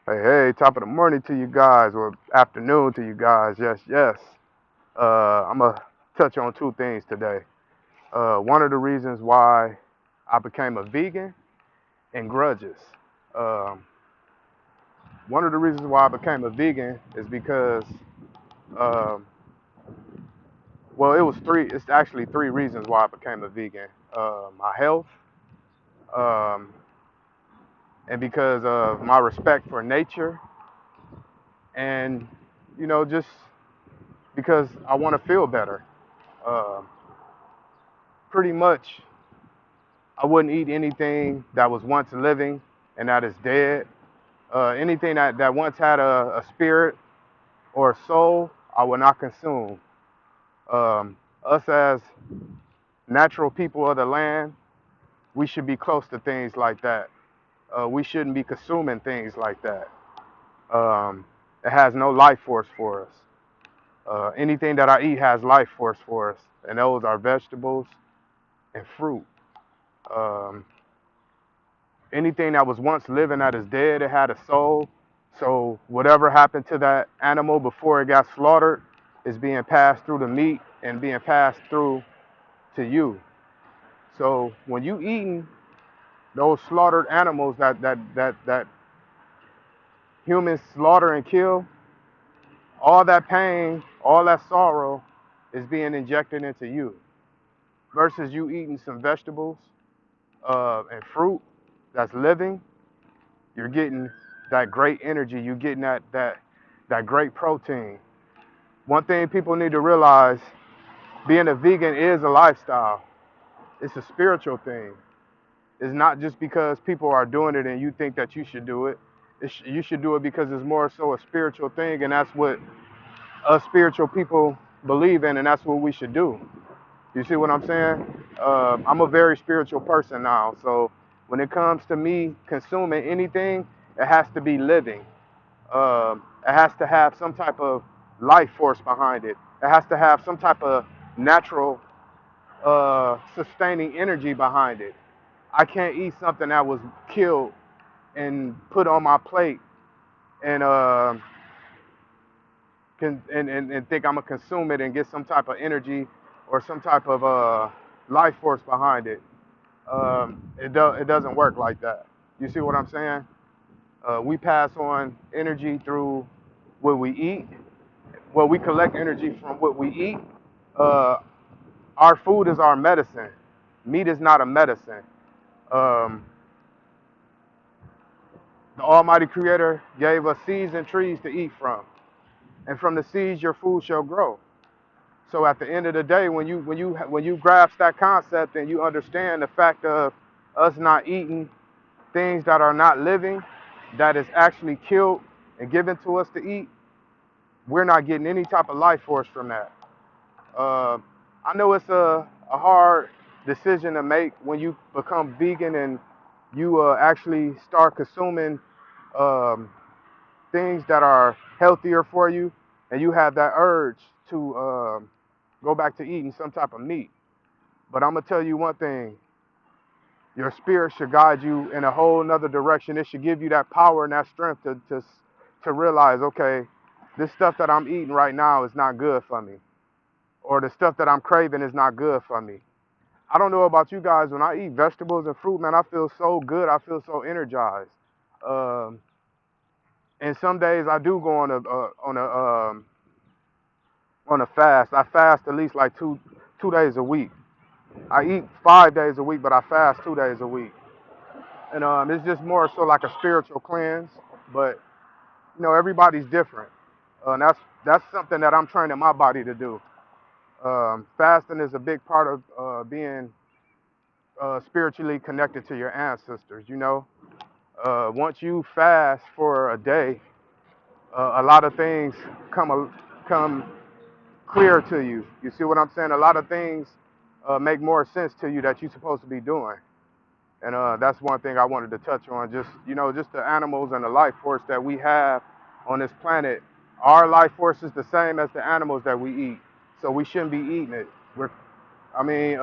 Hey, hey, top of the morning to you guys, or afternoon to you guys. Yes, yes. I'm going to touch on two things today. One of the reasons why I became a vegan and grudges. Um, One of the reasons why I became a vegan is because, um, well, it's actually three reasons why I became a vegan. My health, um, and because of my respect for nature, and, just because I want to feel better. Uh, Pretty much, I wouldn't eat anything that was once living and that is dead. Anything that once had a spirit or a soul, I will not consume. Us as natural people of the land, we should be close to things like that. We shouldn't be consuming things like that. Um, it has no life force for us. Anything that I eat has life force for us, and those are vegetables and fruit. Um, Anything that was once living that is dead, it had a soul. So whatever happened to that animal before it got slaughtered is being passed through the meat and being passed through to you. So when you eating those slaughtered animals that humans slaughter and kill, all that pain, all that sorrow is being injected into you. Versus you eating some vegetables and fruit that's living, you're getting that great energy. You're getting that great protein. One thing people need to realize: being a vegan is a lifestyle. It's a spiritual thing. It's not just because people are doing it and you think that you should do it. You should do it because it's more so a spiritual thing, and that's what us spiritual people believe in, and that's what we should do. You see what I'm saying? I'm a very spiritual person now, so when it comes to me consuming anything, it has to be living. It has to have some type of life force behind it. It has to have some type of natural sustaining energy behind it. I can't eat something that was killed and put on my plate and and think I'm gonna consume it and get some type of energy or some type of life force behind it. It doesn't work like that. You see what I'm saying? We pass on energy through what we eat. Well, we collect energy from what we eat. Uh, our food is our medicine. Meat is not a medicine. Um, the Almighty Creator gave us seeds and trees to eat from, and from the seeds your food shall grow. So at the end of the day, when you grasp that concept and you understand the fact of us not eating things that are not living, that is actually killed and given to us to eat, we're not getting any type of life force from that. Uh, I know it's a hard decision to make when you become vegan and you actually start consuming um, things that are healthier for you, and you have that urge to go back to eating some type of meat. But I'm gonna tell you one thing: your spirit should guide you in a whole nother direction. It should give you that power and that strength to realize, okay, this stuff that I'm eating right now is not good for me, or the stuff that I'm craving is not good for me. I don't know about you guys. When I eat vegetables and fruit, man, I feel so good. I feel so energized. Um, and some days I do go on a fast. I fast at least like two days a week. I eat 5 days a week, but I fast 2 days a week. And it's just more so like a spiritual cleanse. But everybody's different, and that's something that I'm training my body to do. Fasting is a big part of being spiritually connected to your ancestors. Once you fast for a day, a lot of things come clear to you. You see what I'm saying? A lot of things make more sense to you that you're supposed to be doing. And that's one thing I wanted to touch on. Just the animals and the life force that we have on this planet. Our life force is the same as the animals that we eat, so we shouldn't be eating it. I mean,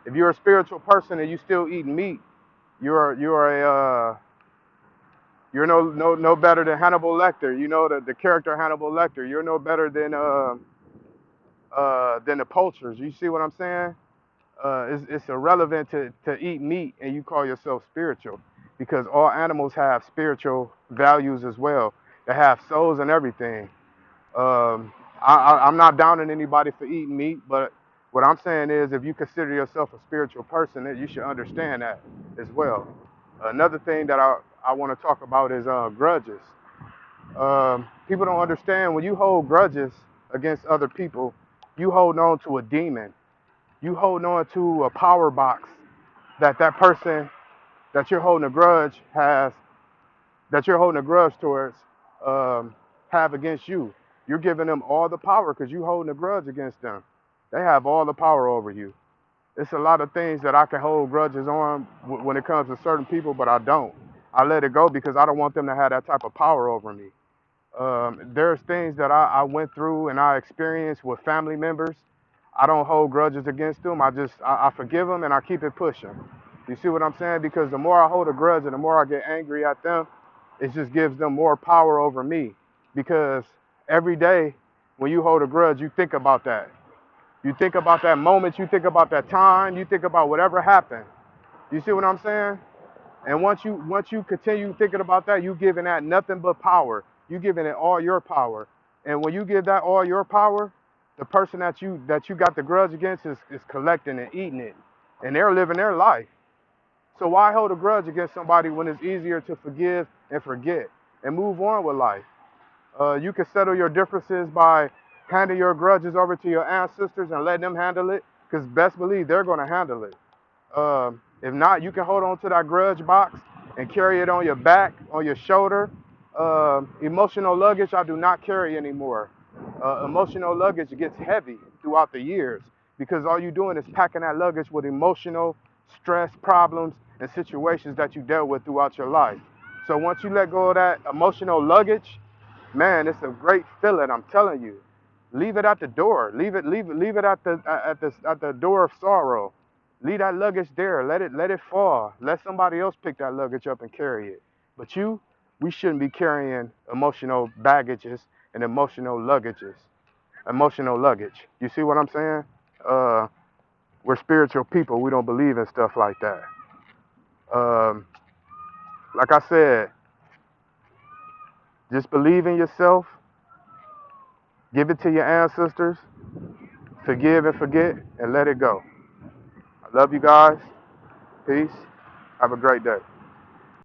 if you're a spiritual person and you still eating meat, you're a You're no better than Hannibal Lecter. You know the character Hannibal Lecter. You're no better than the poachers. You see what I'm saying? It's irrelevant to eat meat and you call yourself spiritual, because all animals have spiritual values as well. They have souls and everything. I'm not downing anybody for eating meat, but what I'm saying is if you consider yourself a spiritual person, then you should understand that as well. Another thing that I want to talk about is grudges. People don't understand when you hold grudges against other people, you hold on to a demon. You hold on to a power box that person that you're holding a grudge has, that you're holding a grudge towards, have against you. You're giving them all the power because you're holding a grudge against them. They have all the power over you. It's a lot of things that I can hold grudges on when it comes to certain people, but I don't. I let it go because I don't want them to have that type of power over me. There's things that I went through and I experienced with family members. I don't hold grudges against them. I forgive them and I keep it pushing. You see what I'm saying? Because the more I hold a grudge and the more I get angry at them, it just gives them more power over me. Because every day when you hold a grudge, you think about that. You think about that moment, you think about that time, you think about whatever happened. You see what I'm saying? And once you continue thinking about that, you giving that nothing but power. You giving it all your power. And when you give that all your power, the person that you got the grudge against is collecting and eating it. And they're living their life. So why hold a grudge against somebody when it's easier to forgive and forget and move on with life? You can settle your differences by handing your grudges over to your ancestors and letting them handle it, because best believe they're going to handle it. If not, you can hold on to that grudge box and carry it on your back, on your shoulder. Emotional luggage, I do not carry anymore. Emotional luggage gets heavy throughout the years because all you're doing is packing that luggage with emotional stress, problems, and situations that you dealt with throughout your life. So once you let go of that emotional luggage, man, it's a great feeling. I'm telling you. Leave it at the door. Leave it at the door of sorrow. Leave that luggage there. Let it fall. Let somebody else pick that luggage up and carry it. But we shouldn't be carrying emotional baggages and emotional luggage. You see what I'm saying? Uh, we're spiritual people. We don't believe in stuff like that. Um, like I said, just believe in yourself. Give it to your ancestors. Forgive and forget and let it go. I love you guys. Peace. Have a great day.